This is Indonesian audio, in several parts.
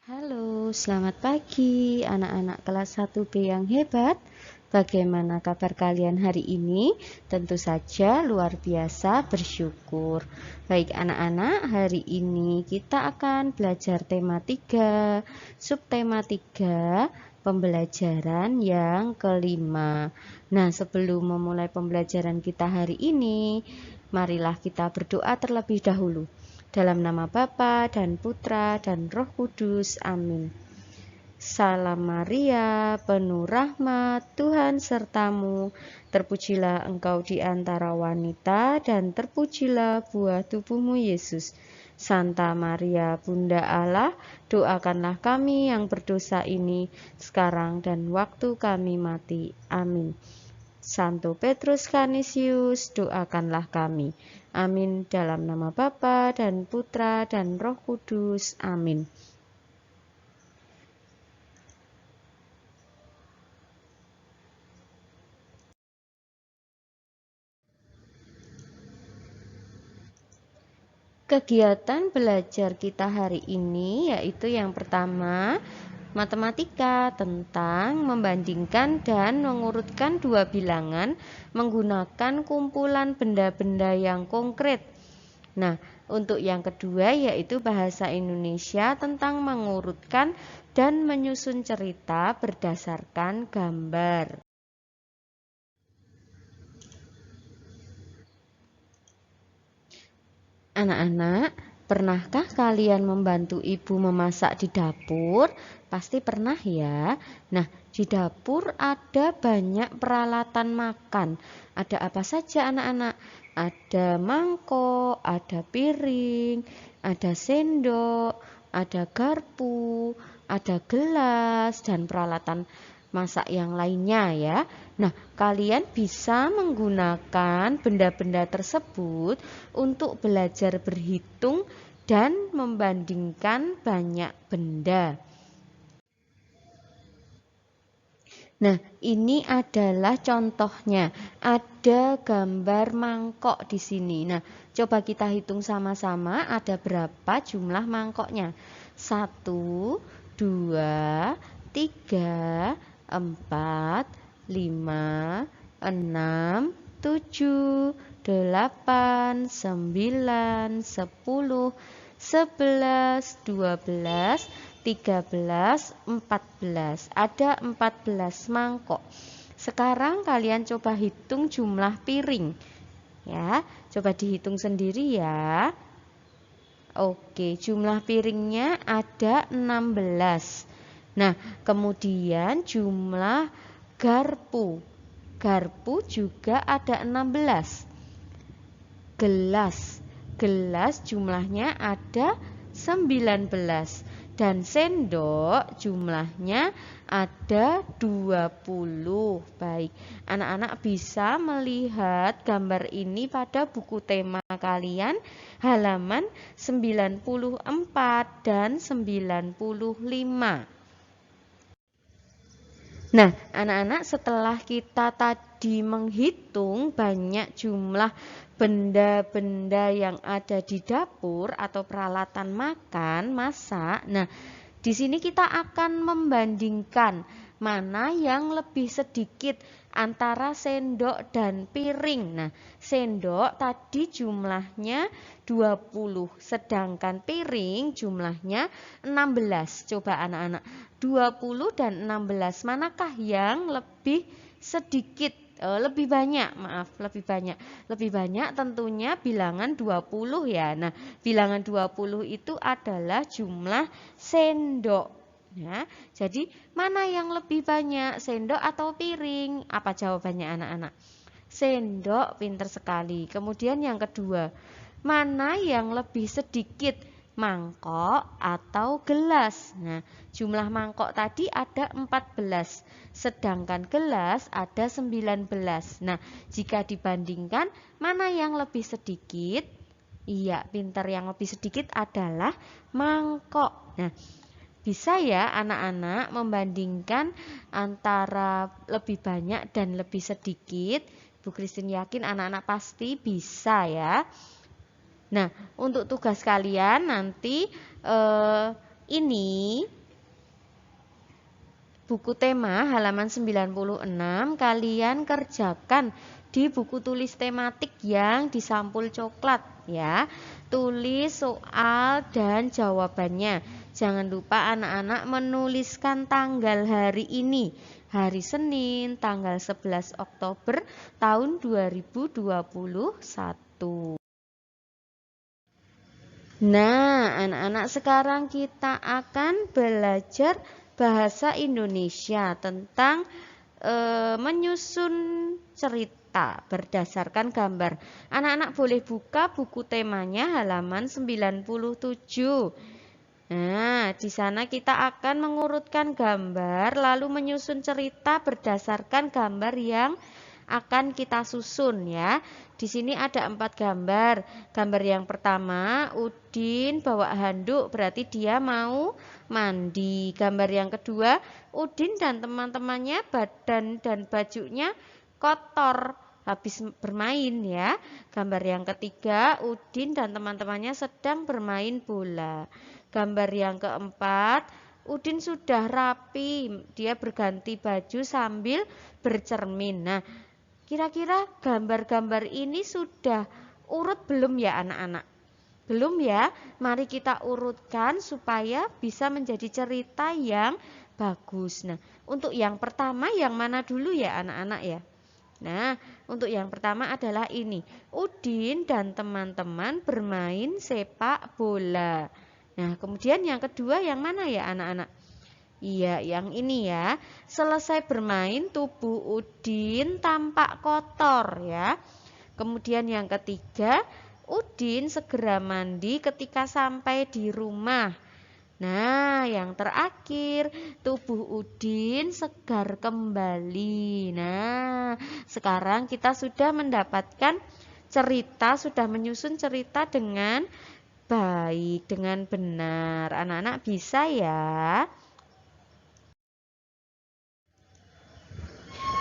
Halo, selamat pagi anak-anak kelas 1B yang hebat. Bagaimana kabar kalian hari ini? Tentu saja luar biasa bersyukur. Baik anak-anak, hari ini kita akan belajar tema 3, subtema 3, pembelajaran yang kelima. Nah, sebelum memulai pembelajaran kita hari ini, marilah kita berdoa terlebih dahulu. Dalam nama Bapa dan Putra dan Roh Kudus. Amin. Salam Maria, penuh rahmat, Tuhan sertamu. Terpujilah engkau di antara wanita dan terpujilah buah tubuhmu Yesus. Santa Maria, Bunda Allah, doakanlah kami yang berdosa ini sekarang dan waktu kami mati. Amin. Santo Petrus Canisius, doakanlah kami. Amin. Dalam nama Bapa dan Putra dan Roh Kudus. Amin. Kegiatan belajar kita hari ini yaitu yang pertama, matematika tentang membandingkan dan mengurutkan dua bilangan menggunakan kumpulan benda-benda yang konkret. Nah, untuk yang kedua yaitu bahasa Indonesia tentang mengurutkan dan menyusun cerita berdasarkan gambar. Anak-anak, pernahkah kalian membantu ibu memasak di dapur? Pasti pernah ya. Nah, di dapur ada banyak peralatan makan. Ada apa saja anak-anak? Ada mangkok, ada piring, ada sendok, ada garpu, ada gelas, dan peralatan masak yang lainnya ya. Nah, kalian bisa menggunakan benda-benda tersebut untuk belajar berhitung dan membandingkan banyak benda. Nah, ini adalah contohnya. Ada gambar mangkok di sini. Nah, coba kita hitung sama-sama ada berapa jumlah mangkoknya. 1, 2, 3, 4, 5, 6, 7, 8, 9, 10, 11, 12, 13, 14. Ada 14 mangkok. Sekarang kalian coba hitung jumlah piring. Ya, coba dihitung sendiri ya. Oke, jumlah piringnya ada 16. Nah, kemudian jumlah garpu. Garpu juga ada 16. Gelas jumlahnya ada 19. Dan sendok jumlahnya ada 20. Baik, anak-anak bisa melihat gambar ini pada buku tema kalian halaman 94 dan 95. Nah, anak-anak setelah kita tadi menghitung banyak jumlah benda-benda yang ada di dapur atau peralatan makan, masak. Nah, di sini kita akan membandingkan mana yang lebih sedikit antara sendok dan piring. Nah, sendok tadi jumlahnya 20, sedangkan piring jumlahnya 16. Coba anak-anak, 20 dan 16 manakah yang lebih sedikit? Lebih banyak, lebih banyak tentunya bilangan 20 ya. Nah, bilangan 20 itu adalah jumlah sendok ya. Jadi mana yang lebih banyak, sendok atau piring? Apa jawabannya anak-anak? Sendok, pinter sekali. Kemudian yang kedua, mana yang lebih sedikit, mangkok atau gelas? Nah, jumlah mangkok tadi ada 14, sedangkan gelas ada 19. Nah, jika dibandingkan, mana yang lebih sedikit? Iya, pintar, yang lebih sedikit adalah mangkok. Nah, bisa ya anak-anak membandingkan antara lebih banyak dan lebih sedikit. Bu Christine yakin anak-anak pasti bisa ya. Nah, untuk tugas kalian nanti ini buku tema halaman 96 kalian kerjakan di buku tulis tematik yang di sampul coklat ya. Tulis soal dan jawabannya. Jangan lupa anak-anak menuliskan tanggal hari ini. Hari Senin tanggal 11 Oktober tahun 2021. Nah, anak-anak, sekarang kita akan belajar bahasa Indonesia tentang menyusun cerita berdasarkan gambar. Anak-anak boleh buka buku temanya halaman 97. Nah, di sana kita akan mengurutkan gambar lalu menyusun cerita berdasarkan gambar yang akan kita susun ya. Di sini ada 4 gambar. Gambar yang pertama, Udin bawa handuk, berarti dia mau mandi. Gambar yang kedua, Udin dan teman-temannya badan dan bajunya kotor habis bermain ya. Gambar yang ketiga, Udin dan teman-temannya sedang bermain bola. Gambar yang keempat, Udin sudah rapi, dia berganti baju sambil bercermin. Nah, kira-kira gambar-gambar ini sudah urut belum ya anak-anak? Belum ya? Mari kita urutkan supaya bisa menjadi cerita yang bagus. Nah, untuk yang pertama yang mana dulu ya anak-anak ya? Nah, untuk yang pertama adalah ini. Udin dan teman-teman bermain sepak bola. Nah, kemudian yang kedua yang mana ya anak-anak? Iya, yang ini ya. Selesai bermain, tubuh Udin tampak kotor ya. Kemudian yang ketiga, Udin segera mandi ketika sampai di rumah. Nah, yang terakhir, tubuh Udin segar kembali. Nah, sekarang kita sudah mendapatkan cerita, sudah menyusun cerita dengan baik, dengan benar. Anak-anak bisa ya.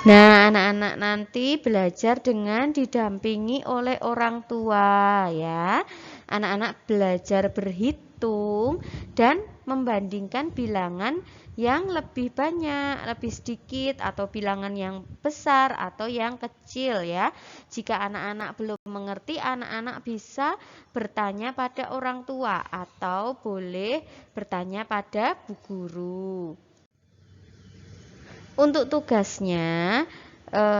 Nah, anak-anak nanti belajar dengan didampingi oleh orang tua ya. Anak-anak belajar berhitung dan membandingkan bilangan yang lebih banyak, lebih sedikit, atau bilangan yang besar atau yang kecil ya. Jika anak-anak belum mengerti, anak-anak bisa bertanya pada orang tua atau boleh bertanya pada bu guru. Untuk tugasnya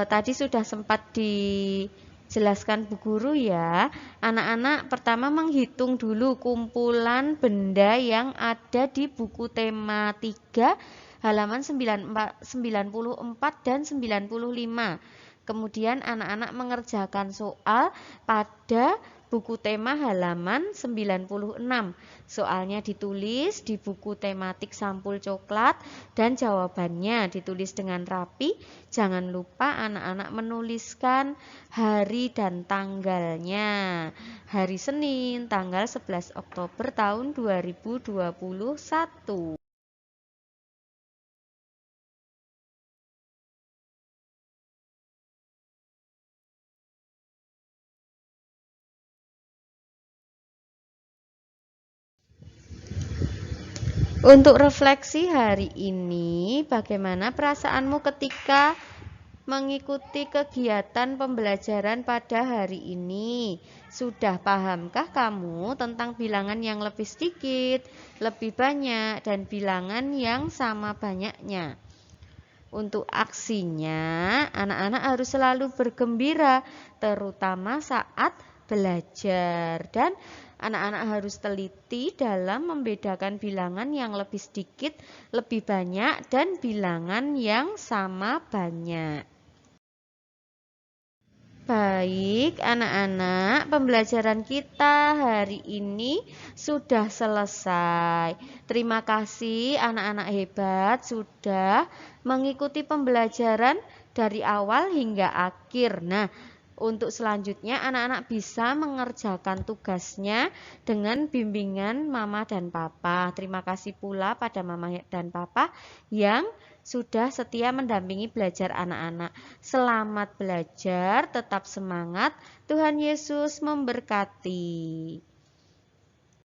tadi sudah sempat dijelaskan bu guru ya. Anak-anak pertama menghitung dulu kumpulan benda yang ada di buku tema 3 halaman 94 dan 95. Kemudian anak-anak mengerjakan soal pada buku tema halaman 96. Soalnya ditulis di buku tematik sampul coklat dan jawabannya ditulis dengan rapi. Jangan lupa anak-anak menuliskan hari dan tanggalnya. Hari Senin tanggal 11 Oktober tahun 2021. Untuk refleksi hari ini, bagaimana perasaanmu ketika mengikuti kegiatan pembelajaran pada hari ini? Sudah pahamkah kamu tentang bilangan yang lebih sedikit, lebih banyak, dan bilangan yang sama banyaknya? Untuk aksinya, anak-anak harus selalu bergembira, terutama saat belajar, dan anak-anak harus teliti dalam membedakan bilangan yang lebih sedikit, lebih banyak, dan bilangan yang sama banyak. Baik, anak-anak, pembelajaran kita hari ini sudah selesai. Terima kasih anak-anak hebat sudah mengikuti pembelajaran dari awal hingga akhir. Nah, untuk selanjutnya anak-anak bisa mengerjakan tugasnya dengan bimbingan mama dan papa. Terima kasih pula pada mama dan papa yang sudah setia mendampingi belajar anak-anak. Selamat belajar, tetap semangat. Tuhan Yesus memberkati.